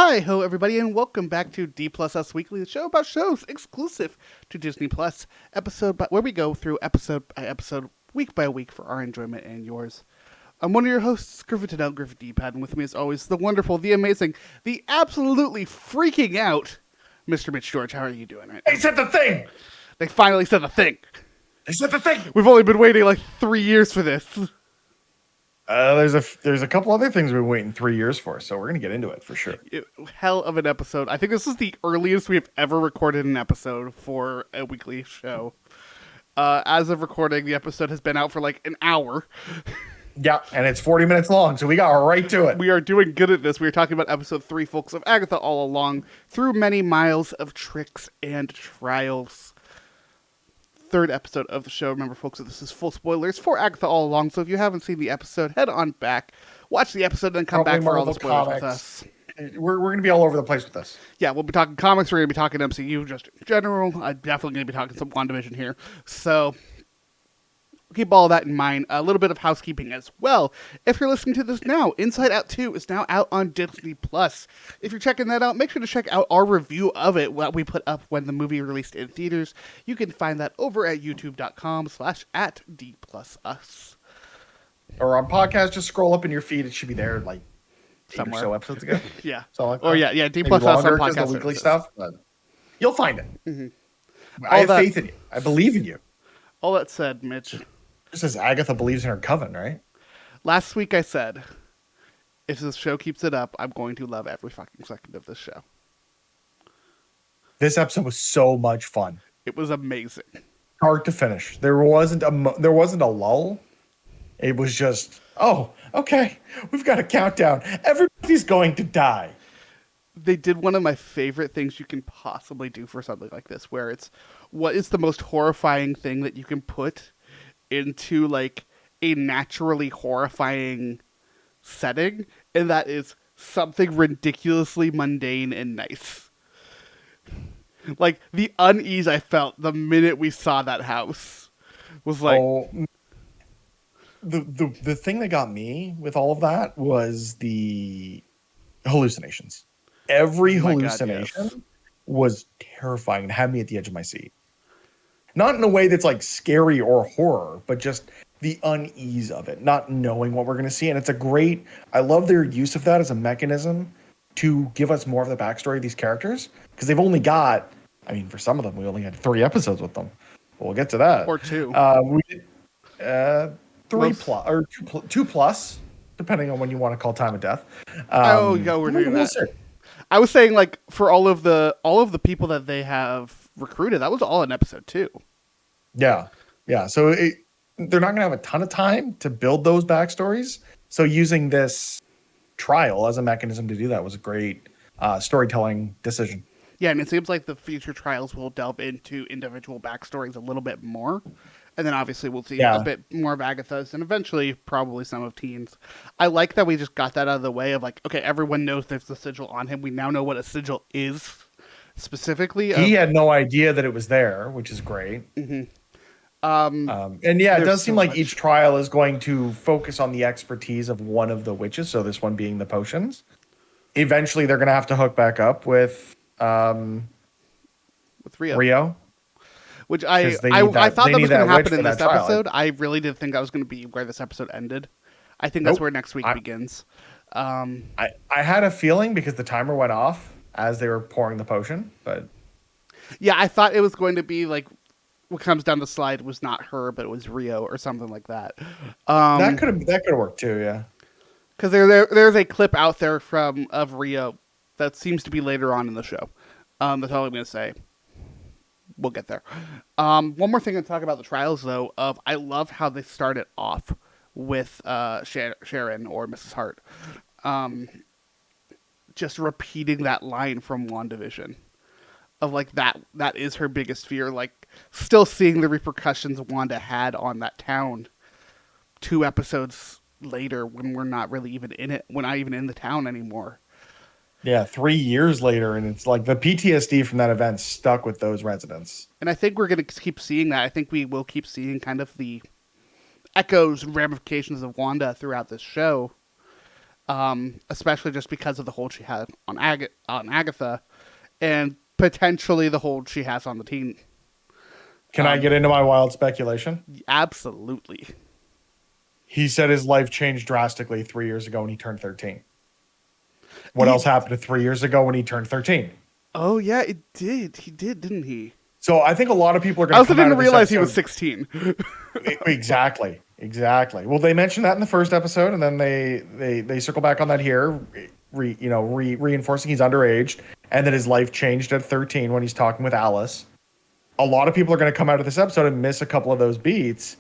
Hi, ho, everybody, and welcome back to D Plus Us Weekly, the show about shows exclusive to Disney Plus, where we go through episode by episode, week by week, for our enjoyment and yours. I'm one of your hosts, Griffin Tadell, Griffin D-Pad, and with me, as always, the wonderful, the amazing, the absolutely freaking out, Mr. Mitch George. How are you doing? Right? They said the thing! They finally said the thing! They said the thing! We've only been waiting like 3 years for this. There's a couple other things we've been waiting 3 years for, so we're going to get into it for sure. Hell of an episode. I think this is the earliest we've ever recorded an episode for a weekly show. As of recording, the episode has been out for like an hour. Yeah, and it's 40 minutes long, so we got right to it. We are doing good at this. We are talking about episode 3, folks, of Agatha All Along, through many miles of tricks and trials. Third episode of the show. Remember, folks, that this is full spoilers for Agatha All Along, so if you haven't seen the episode, head on back, watch the episode, and then come back for all the spoilers with us. We're going to be all over the place with this. Yeah, we'll be talking comics, we're going to be talking MCU just in general. I'm definitely going to be talking some WandaVision here, so keep all that in mind. A little bit of housekeeping as well. If you're listening to this now, Inside Out 2 is now out on Disney+. If you're checking that out, make sure to check out our review of it, what we put up when the movie released in theaters. You can find that over at youtube.com/@DPlusUs. Or on podcast, just scroll up in your feed. It should be there like somewhere. 8 or so episodes ago. Yeah. So like yeah, D Plus Us on podcast. The weekly stuff. But you'll find it. Mm-hmm. I have faith in you. I believe in you. All that said, Mitch. This is Agatha believes in her coven, right? Last week I said, if this show keeps it up, I'm going to love every fucking second of this show. This episode was so much fun. It was amazing. Start to finish. There wasn't a lull. It was just, oh, okay, we've got a countdown. Everybody's going to die. They did one of my favorite things you can possibly do for something like this, where it's, what is the most horrifying thing that you can put into like a naturally horrifying setting, and that is something ridiculously mundane and nice. Like the unease I felt the minute we saw that house was like, the thing that got me with all of that was the hallucinations. Every hallucination was terrifying and had me at the edge of my seat. Not in a way that's like scary or horror, but just the unease of it, not knowing what we're going to see. And I love their use of that as a mechanism to give us more of the backstory of these characters. Because they've only got, for some of them, we only had 3 episodes with them. But we'll get to that. Or 2. We did 3 plus, or 2 plus, depending on when you want to call Time of Death. We're doing that. I was saying, like, for all of the people that they have recruited, that was all in episode 2. Yeah. So they're not going to have a ton of time to build those backstories. So using this trial as a mechanism to do that was a great storytelling decision. Yeah, and it seems like the future trials will delve into individual backstories a little bit more. And then obviously we'll see a bit more of Agatha's and eventually probably some of Teen's. I like that we just got that out of the way of like, okay, everyone knows there's a sigil on him. We now know what a sigil is specifically. He had no idea that it was there, which is great. Mm-hmm. And yeah, it does seem like each trial is going to focus on the expertise of one of the witches. So this one being the potions. Eventually they're going to have to hook back up with Rio. Which I thought that was going to happen in this episode. I really did think that was going to be where this episode ended. I think that's where next week begins. I had a feeling because the timer went off as they were pouring the potion, but yeah, I thought it was going to be like what comes down the slide was not her, but it was Rio or something like that. That could have worked too, yeah. Because there's a clip out there of Rio that seems to be later on in the show. That's all I'm going to say. We'll get there. One more thing to talk about the trials, though. I love how they started off with Sharon or Mrs. Hart, just repeating that line from WandaVision, of like that is her biggest fear. Like still seeing the repercussions Wanda had on that town 2 episodes later when we're not really even in it. We're not even in the town anymore. Yeah, 3 years later, and it's like the PTSD from that event stuck with those residents. And I think we're going to keep seeing that. I think we will keep seeing kind of the echoes and ramifications of Wanda throughout this show. especially just because of the hold she had on Agatha, and potentially the hold she has on the teen. Can I get into my wild speculation? Absolutely. He said his life changed drastically 3 years ago when he turned 13. What else happened to 3 years ago when he turned 13? Oh, yeah, it did. He did, didn't he? So I think a lot of people are I going to also come out didn't of this realize he episode- was 16. Exactly. Well, they mentioned that in the first episode, and then they circle back on that here, reinforcing he's underage, and that his life changed at 13 when he's talking with Alice. A lot of people are going to come out of this episode and miss a couple of those beats.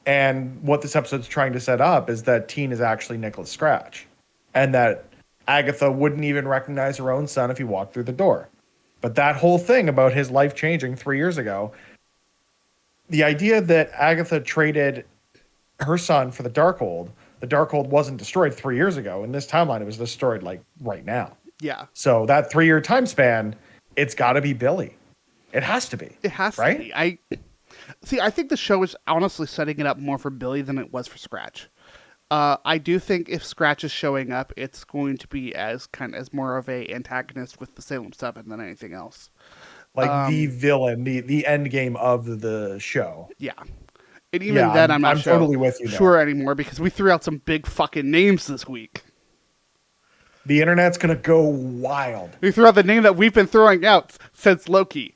And what this episode's trying to set up is that Teen is actually Nicholas Scratch, and that Agatha wouldn't even recognize her own son if he walked through the door. But that whole thing about his life changing 3 years ago, the idea that Agatha traded her son for the Darkhold wasn't destroyed 3 years ago. In this timeline, it was destroyed like right now. Yeah. So that 3 year time span, it's got to be Billy. It has to be. It has right? to be. I think the show is honestly setting it up more for Billy than it was for Scratch. I do think if Scratch is showing up, it's going to be as more of a antagonist with the Salem 7 than anything else. Like the villain, the end game of the show. Yeah. And even then, I'm not totally with you sure anymore because we threw out some big fucking names this week. The internet's going to go wild. We threw out the name that we've been throwing out since Loki.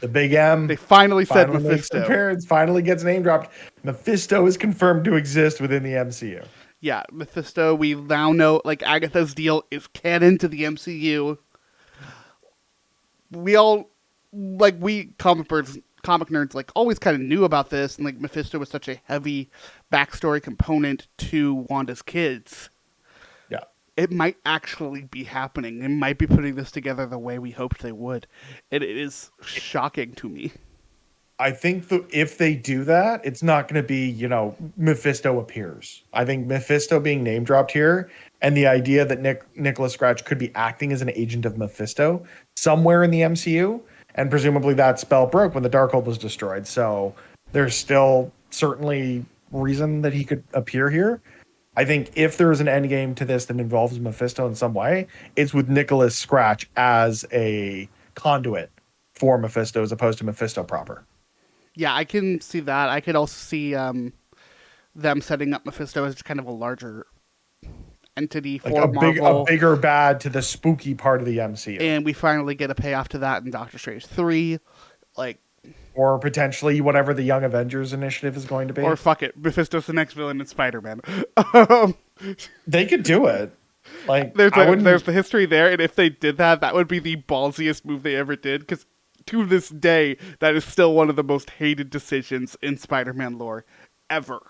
The big M. They finally said Mephisto. Parents finally gets name dropped. Mephisto is confirmed to exist within the MCU. Yeah, Mephisto, we now know, like, Agatha's deal is canon to the MCU. We all, like, we comic nerds, like, always kind of knew about this, and, like, Mephisto was such a heavy backstory component to Wanda's kids. Yeah. It might actually be happening. They might be putting this together the way we hoped they would. It is shocking to me. I think if they do that, it's not going to be, Mephisto appears. I think Mephisto being name dropped here and the idea that Nicholas Scratch could be acting as an agent of Mephisto somewhere in the MCU, and presumably that spell broke when the Darkhold was destroyed. So there's still certainly reason that he could appear here. I think if there is an end game to this that involves Mephisto in some way, it's with Nicholas Scratch as a conduit for Mephisto as opposed to Mephisto proper. Yeah, I can see that. I could also see them setting up Mephisto as kind of a larger entity for Marvel. A bigger bad to the spooky part of the MCU. And we finally get a payoff to that in Doctor Strange 3. Or potentially whatever the Young Avengers initiative is going to be. Or fuck it, Mephisto's the next villain in Spider-Man. They could do it. There's the history there, and if they did that, that would be the ballsiest move they ever did, because to this day, that is still one of the most hated decisions in Spider-Man lore ever,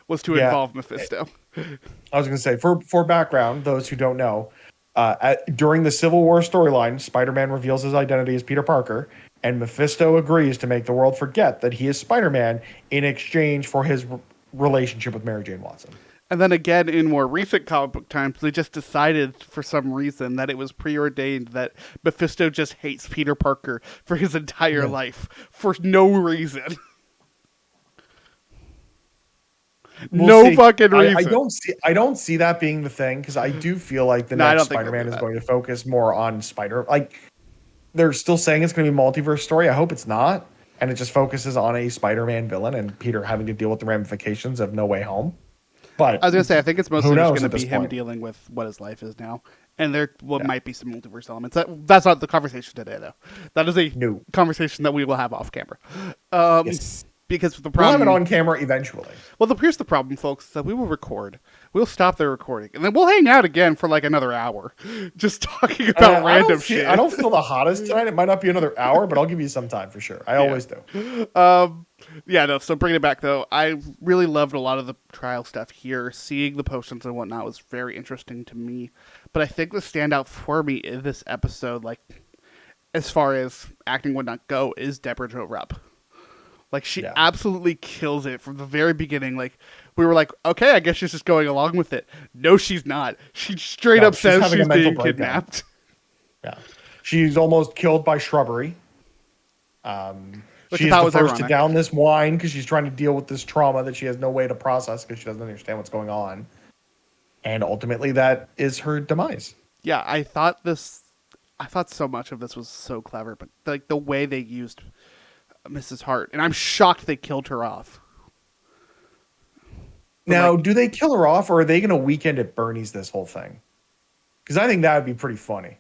was to involve Mephisto. I was going to say, for background, those who don't know, during the Civil War storyline, Spider-Man reveals his identity as Peter Parker, and Mephisto agrees to make the world forget that he is Spider-Man in exchange for his relationship with Mary Jane Watson. And then again, in more recent comic book times, they just decided for some reason that it was preordained that Mephisto just hates Peter Parker for his entire life for no reason. Fucking reason. I don't see that being the thing, because I do feel like the next Spider-Man is going to focus more on they're still saying it's going to be a multiverse story. I hope it's not, and it just focuses on a Spider-Man villain and Peter having to deal with the ramifications of No Way Home. But I was going to say, I think it's mostly just going to be him point. dealing with what his life is now. And there might be some multiverse elements. That's not the conversation today, though. That is a conversation that we will have off camera. Yes. Because the problem... We'll have it on camera eventually. Well, here's the problem, folks, that we will record. We'll stop the recording. And then we'll hang out again for like another hour. Just talking about random shit. I don't feel the hottest tonight. It might not be another hour, but I'll give you some time for sure. I always do. So bringing it back, though, I really loved a lot of the trial stuff here. Seeing the potions and whatnot was very interesting to me. But I think the standout for me in this episode, like, as far as acting would not go, is Deborah Jo Rupp. Like, she absolutely kills it from the very beginning. Like, we were like, okay, I guess she's just going along with it. No, she's not. She straight up says she's being kidnapped. Yeah. She's almost killed by shrubbery. She's the first to down this wine because she's trying to deal with this trauma that she has no way to process because she doesn't understand what's going on. And ultimately, that is her demise. Yeah, I thought so much of this was so clever, but like the way they used Mrs. Hart, and I'm shocked they killed her off. But Now, like, do they kill her off, or are they going to weekend at Bernie's this whole thing? Because I think that would be pretty funny.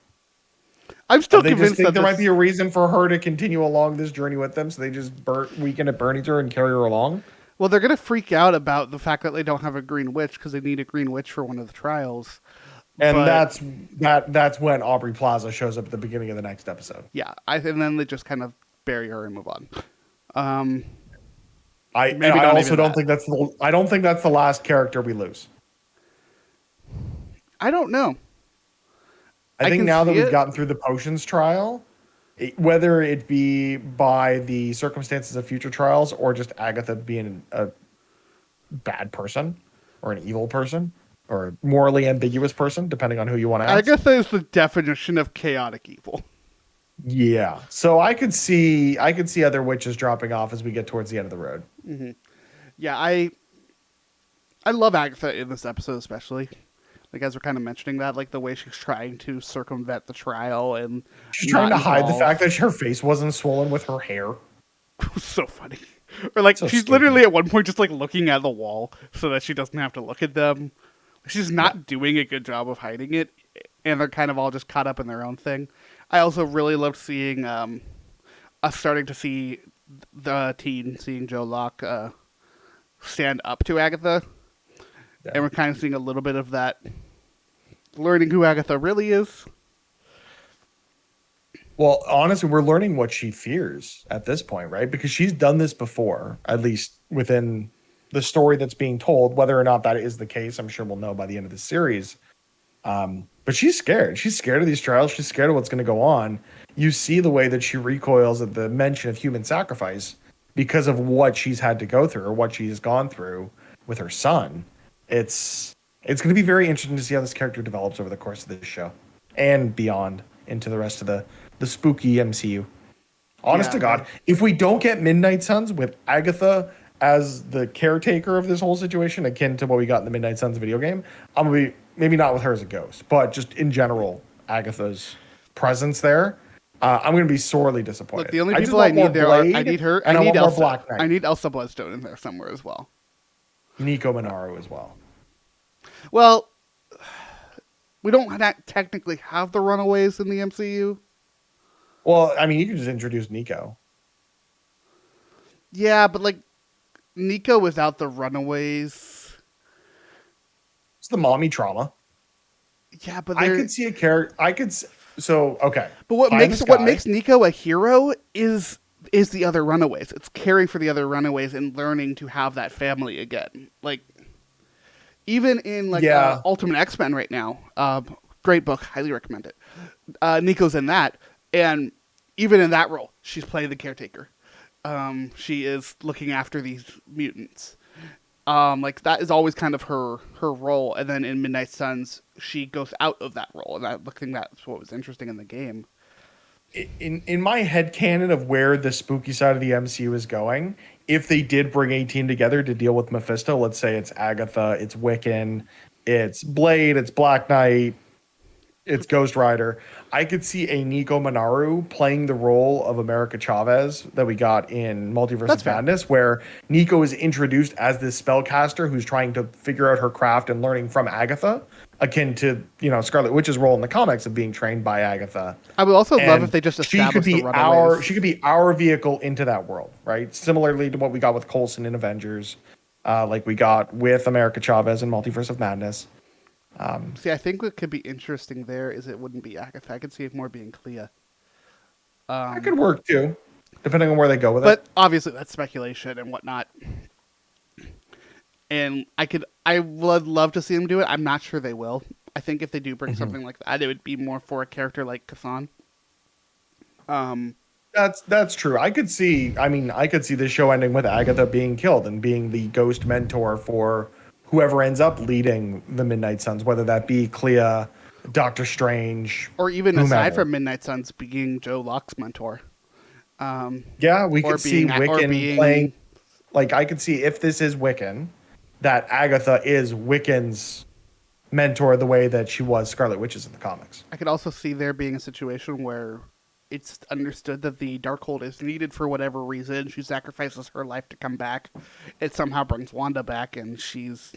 I'm still They just convinced think that there might be this. a reason for her to continue along this journey with them, so they just weekend at Bernie's her and carry her along. Well, they're gonna freak out about the fact that they don't have a green witch because they need a green witch for one of the trials. And But that's when Aubrey Plaza shows up at the beginning of the next episode. yeah, and then they just kind of bury her and move on. Um, And Maybe I not also even don't that. think I don't think that's the last character we lose. I don't know. I I think can now that see we've it. gotten through the potions trial, whether it be by the circumstances of future trials or just Agatha being a bad person or an evil person or a morally ambiguous person, depending on who you want to ask. Agatha is the definition of chaotic evil. Yeah. So I could see other witches dropping off as we get towards the end of the road. Yeah, I love Agatha in this episode especially. Like as we're kind of mentioning that, like the way she's trying to circumvent the trial and She's trying not to hide the fact involve. that her face wasn't swollen with her hair. It was so funny. Or like So she's stupid. literally at one point just like looking at the wall so that she doesn't have to look at them. She's Yeah. not doing a good job of hiding it, and they're kind of all just caught up in their own thing. I also really loved seeing us starting to see the teen seeing Joe Locke stand up to Agatha, Yeah. and we're kind of seeing a little bit of that, learning who Agatha really is. Well, honestly, we're learning what she fears at this point, right? Because she's done this before, at least within the story that's being told. Whether or not that is the case, I'm sure we'll know by the end of the series. But she's scared. She's scared of these trials. She's scared of what's going to go on. You see the way that she recoils at the mention of human sacrifice because of what she's had to go through or what she's gone through with her son. It's going to be very interesting to see how this character develops over the course of this show and beyond into the rest of the spooky MCU. Honest Yeah, to God, if we don't get Midnight Suns with Agatha as the caretaker of this whole situation, akin to what we got in the Midnight Suns video game, I'm gonna be maybe not with her as a ghost, but just in general, Agatha's presence there. I'm gonna be sorely disappointed. look, the only I just people I want more need there are I Blade, need her, I and I need want more Elsa, Black I Knight, need Elsa Bloodstone in there somewhere as well. Nico Minaru as well. Well, we don't technically have the Runaways in the MCU. Well, I mean, you can just introduce Nico. Yeah, but like Nico without the Runaways. It's the mommy trauma. Yeah, but I they're could see a character. So okay. but what Pie in the makes what sky. makes Nico a hero is the other Runaways. It's caring for the other Runaways and learning to have that family again. Like even in like Yeah. Ultimate X-Men right now, great book, highly recommend it. Nico's in that, and even in that role, she's playing the caretaker. She is looking after these mutants. Like that is always kind of her role, and then in Midnight Suns, she goes out of that role, and I think that's what was interesting in the game. In my headcanon of where the spooky side of the MCU is going, if they did bring a team together to deal with Mephisto, let's say it's Agatha, it's Wiccan, it's Blade, it's Black Knight, it's Ghost Rider, I could see a Nico Minaru playing the role of America Chavez that we got in Multiverse That's of fair. Madness, where Nico is introduced as this spellcaster who's trying to figure out her craft and learning from Agatha, akin to, Scarlet Witch's role in the comics of being trained by Agatha. I would also love if And they just she could established the be Runaways. our vehicle into that world, right? Similarly to what we got with Coulson in Avengers, like we got with America Chavez in Multiverse of Madness. See, I think what could be interesting there is it wouldn't be Agatha. I could see it more being Clea. That could work too, depending on where they go with But it. obviously that's speculation and whatnot. And I would love to see them do it. I'm not sure they will. I think if they do bring something like that, it would be more for a character like Kathryn. That's true. I could see this show ending with Agatha being killed and being the ghost mentor for whoever ends up leading the Midnight Suns, whether that be Clea, Doctor Strange, Or even whomever. aside from Midnight Suns being Joe Locke's mentor. Yeah, we Or could see being, or Wiccan being playing. Like I could see if this is Wiccan, that Agatha is Wiccan's mentor the way that she was Scarlet Witch's in the comics. I could also see there being a situation where it's understood that the Darkhold is needed for whatever reason. She sacrifices her life to come back. It somehow brings Wanda back, and she's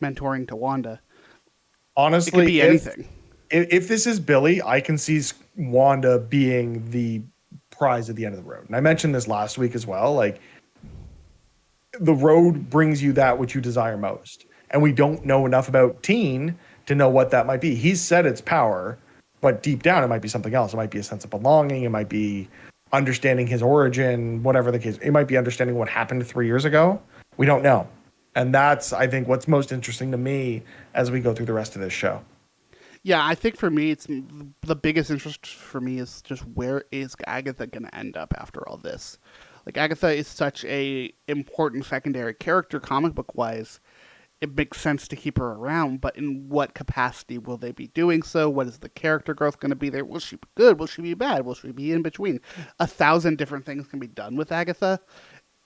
mentoring to Wanda. Honestly, it could be anything. If this is Billy, I can see Wanda being the prize at the end of the road. And I mentioned this last week as well. Like, the road brings you that which you desire most. And we don't know enough about Teen to know what that might be. He's said it's power, but deep down it might be something else. It might be a sense of belonging. It might be understanding his origin, whatever the case. It might be understanding what happened 3 years ago. We don't know. And that's, I think, what's most interesting to me as we go through the rest of this show. Yeah, I think for me, it's the biggest interest for me is just where is Agatha going to end up after all this? Like, Agatha is such a important secondary character comic book wise. It makes sense to keep her around, but in what capacity will they be doing so? What is the character growth going to be there? Will she be good? Will she be bad? Will she be in between? 1,000 different things can be done with Agatha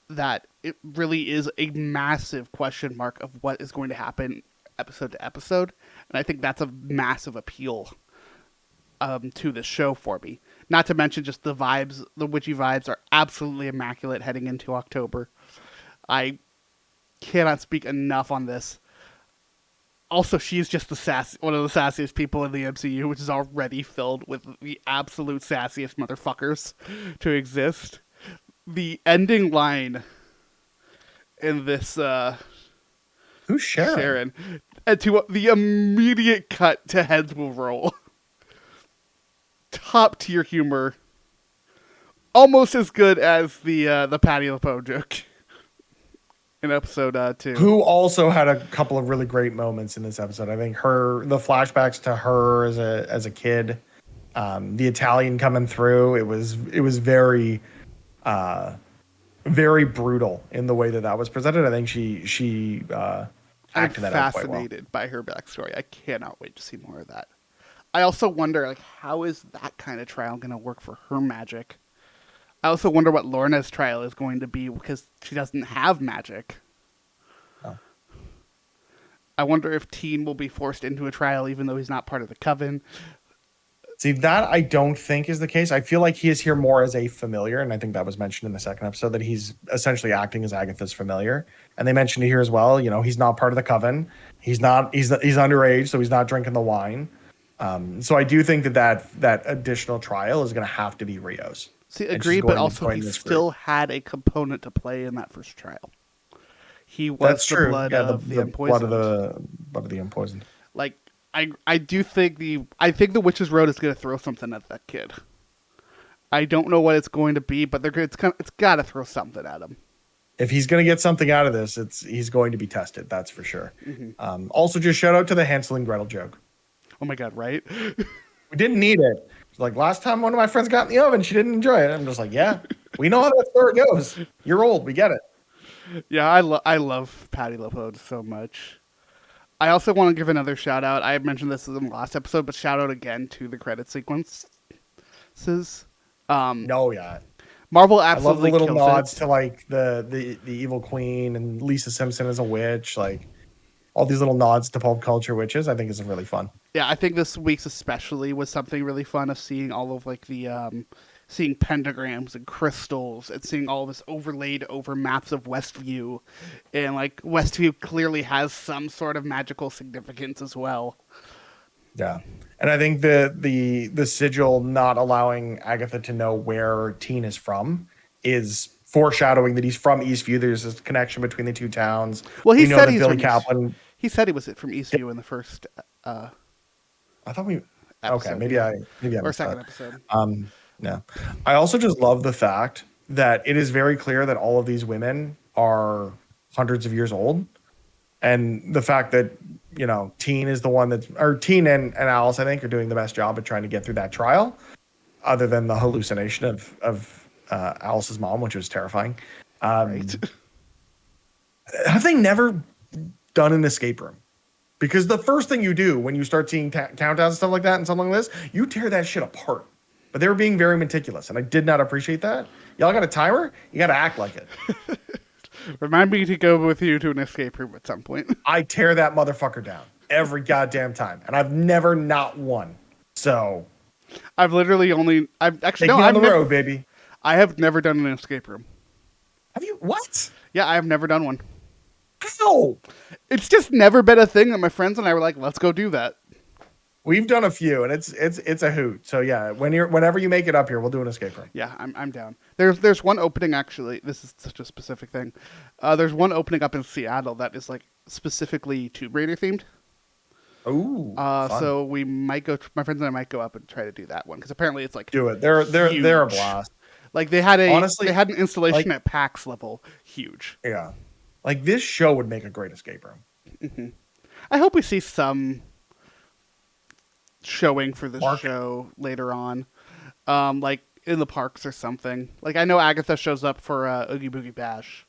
that it really is a massive question mark of what is going to happen episode to episode. And I think that's a massive appeal to this show for me. Not to mention just the vibes, the witchy vibes are absolutely immaculate heading into October. I cannot speak enough on this. Also, she's just one of the sassiest people in the MCU, which is already filled with the absolute sassiest motherfuckers to exist. The ending line in this who's Sharon? And to the immediate cut to heads will roll. Top tier humor. Almost as good as the Patti LuPone joke in episode 2. Who also had a couple of really great moments in this episode. I think the flashbacks to her as a kid, the Italian coming through. It was very very brutal in the way that was presented. I think she acted that out quite well. I'm fascinated by her backstory. I cannot wait to see more of that. I also wonder, like, how is that kind of trial going to work for her magic? I also wonder what Lorna's trial is going to be because she doesn't have magic. Oh. I wonder if Teen will be forced into a trial even though he's not part of the coven. See, that I don't think is the case. I feel like he is here more as a familiar, and I think that was mentioned in the second episode that he's essentially acting as Agatha's familiar. And they mentioned it here as well. You know, he's not part of the coven. He's underage, so he's not drinking the wine. So I do think that additional trial is going to have to be Rio's. See, agreed, but also he still had a component to play in that first trial. He was the blood of the unpoisoned. Blood of the unpoisoned. Like, I do think the Witch's Road is going to throw something at that kid. I don't know what it's going to be, but it's got to throw something at him. If he's going to get something out of this, he's going to be tested. That's for sure. Mm-hmm. Also, just shout out to the Hansel and Gretel joke. Oh my God, right? We didn't need it. Like, last time one of my friends got in the oven, she didn't enjoy it. I'm just like, yeah, we know how that story goes. You're old. We get it. Yeah, I love Patti LuPone so much. I also want to give another shout out. I mentioned this in the last episode, but shout out again to the credit sequences. Yeah. Marvel absolutely I love the little nods it. to like the Evil Queen and Lisa Simpson as a witch, like all these little nods to pulp culture witches. I think is really fun. Yeah, I think this week's especially was something really fun of seeing all of like the seeing pentagrams and crystals and seeing all of this overlaid over maps of Westview, and like Westview clearly has some sort of magical significance as well. Yeah. And I think the sigil not allowing Agatha to know where Teen is from is foreshadowing that he's from Eastview. There's this connection between the two towns. Well, he said Billy Kaplan. He said he was from Eastview in the first. I thought we. Episode, okay, maybe I or second that. Episode. Yeah. I also just love the fact that it is very clear that all of these women are hundreds of years old, and the fact that Teen is the one Teen and Alice, I think, are doing the best job at trying to get through that trial, other than the hallucination of Alice's mom, which was terrifying. Right. Have they never done an escape room? Because the first thing you do when you start seeing countdowns and stuff like that and something like this, you tear that shit apart. But they were being very meticulous, and I did not appreciate that. Y'all got a timer? You got to act like it. Remind me to go with you to an escape room at some point. I tear that motherfucker down every goddamn time, and I've never not won. So I've literally only. I've actually take no. me on I've the never. road, baby. I have never done an escape room. Have you what? Yeah, I have never done one. How? It's just never been a thing that my friends and I were like, let's go do that. We've done a few, and it's a hoot. So yeah, whenever you make it up here, we'll do an escape room. Yeah, I'm down. There's one opening actually. This is such a specific thing. There's one opening up in Seattle that is like specifically Tomb Raider themed. Ooh, fun. So we might go. My friends and I might go up and try to do that one because apparently it's like Do it. They're a blast. Like they had Honestly, they had an installation like, at PAX level, huge. Yeah, like this show would make a great escape room. Mm-hmm. I hope we see some showing for this show later on, like in the parks or something. Like I know Agatha shows up for Oogie Boogie Bash.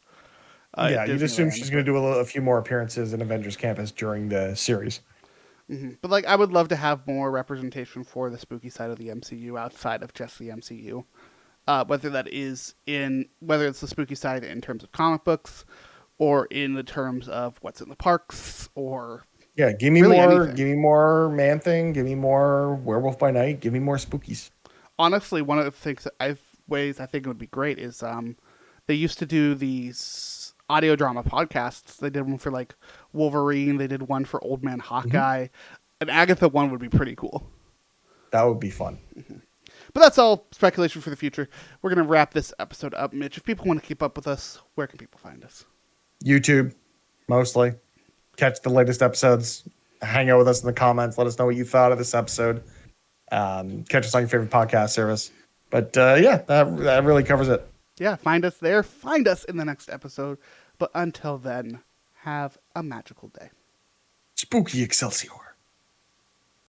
Yeah, you'd assume she's going to do a few more appearances in Avengers Campus during the series. Mm-hmm. But like, I would love to have more representation for the spooky side of the MCU outside of just the MCU. Whether it's the spooky side in terms of comic books, or in the terms of what's in the parks, or give me really more, anything. give me more Man Thing, give me more Werewolf by Night, give me more spookies. Honestly, one of the things that I think it would be great is they used to do these audio drama podcasts. They did one for like Wolverine. They did one for Old Man Hawkeye. An Agatha one would be pretty cool. That would be fun. Mm-hmm. But that's all speculation for the future. We're going to wrap this episode up, Mitch. If people want to keep up with us, where can people find us? YouTube, mostly. Catch the latest episodes. Hang out with us in the comments. Let us know what you thought of this episode. Catch us on your favorite podcast service. But that really covers it. Yeah, find us there. Find us in the next episode. But until then, have a magical day. Spooky Excelsior.